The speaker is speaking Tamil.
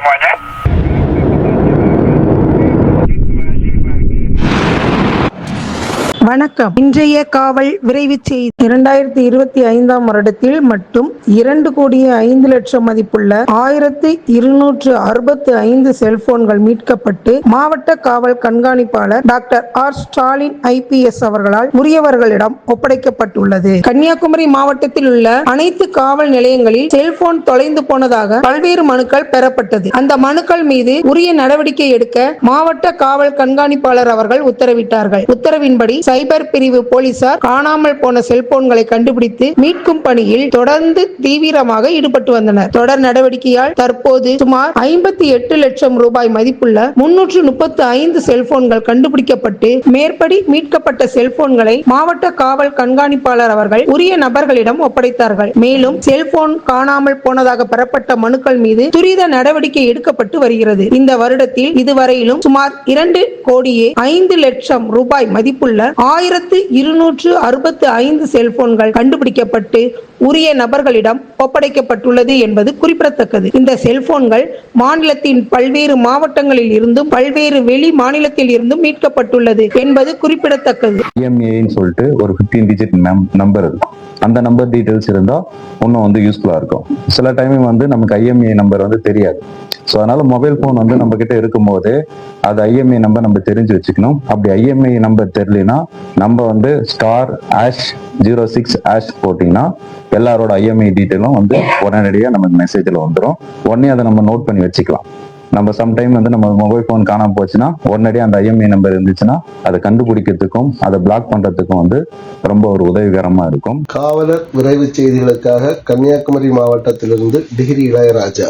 semuanya. வணக்கம். இன்றைய காவல் விரைவு செய்தி. 2025 வருடத்தில் மட்டும் 2,05,00,000 மதிப்புள்ள 1265 செல்போன்கள் மீட்கப்பட்டு மாவட்ட காவல் கண்காணிப்பாளர் டாக்டர் ஆர். ஸ்டாலின் IPS அவர்களால் உரியவர்களிடம் ஒப்படைக்கப்பட்டுள்ளது. கன்னியாகுமரி மாவட்டத்தில் உள்ள அனைத்து காவல் நிலையங்களில் செல்போன் தொலைந்து போனதாக பல்வேறு மனுக்கள் பெறப்பட்டது. அந்த மனுக்கள் மீது உரிய நடவடிக்கை எடுக்க மாவட்ட காவல் கண்காணிப்பாளர் அவர்கள் உத்தரவிட்டார்கள். உத்தரவின்படி சைபர் பிரிவு போலீசார் காணாமல் போன செல்போன்களை கண்டுபிடித்து மீட்கும் பணியில் தொடர்ந்து தீவிரமாக ஈடுபட்டு வந்தனர். தொடர் நடவடிக்கையால் தற்போது சுமார் 58 லட்சம் ரூபாய் மதிப்புள்ள 335 செல்போன்கள் கண்டுபிடிக்கப்பட்டு மேற்படி மீட்கப்பட்ட செல்போன்களை மாவட்ட காவல் கண்காணிப்பாளர் அவர்கள் உரிய நபர்களிடம் ஒப்படைத்தார்கள். மேலும் செல்போன் காணாமல் போனதாக பெறப்பட்ட மனுக்கள் மீது துரித நடவடிக்கை எடுக்கப்பட்டு வருகிறது. இந்த வருடத்தில் இதுவரையிலும் சுமார் 2,05,00,000 ரூபாய் மதிப்புள்ள 1265 செல்போன்கள் கண்டுபிடிக்கப்பட்டு உரிய நபர்களிடம் ஒப்படைக்கப்பட்டுள்ளது என்பது குறிப்பிடத்தக்கது. இந்த செல்போன்கள் மாநிலத்தின் பல்வேறு மாவட்டங்களில் இருந்தும் பல்வேறு வெளி மாநிலத்தில் இருந்தும் மீட்கப்பட்டுள்ளது என்பது குறிப்பிடத்தக்கது. சொல்லிட்டு ஒரு 15 டிஜிட் நம்பர் இருக்கும். அந்த நம்பர் டீடைல்ஸ் இருந்தா இன்னும் யூஸ்ஃபுல்லா இருக்கும். சில டைம் நமக்கு IMEI நம்பர் தெரியாது. ஸோ அதனால மொபைல் போன் நம்ம கிட்ட இருக்கும் போது அது IMEI நம்பர் நம்ம தெரிஞ்சு வச்சுக்கணும். அப்படி IMEI நம்பர் தெரியலனா நம்ம *#06# போட்டீங்கன்னா எல்லாரோட IMEI டீட்டெயிலும் உடனடியாக நமக்கு மெசேஜ்ல வந்துடும். உடனே அதை நம்ம நோட் பண்ணி வச்சுக்கலாம். நம்ம சம்டைம் நம்ம மொபைல் போன் காணாம போச்சுன்னா உடனடியாக அந்த IMEI நம்பர் இருந்துச்சுன்னா அதை கண்டுபிடிக்கிறதுக்கும் அதை பிளாக் பண்றதுக்கும் ரொம்ப ஒரு உதவிகரமா இருக்கும். காவலர் விரைவு செய்திகளுக்காக கன்னியாகுமரி மாவட்டத்திலிருந்து டிகிரி இளையராஜா.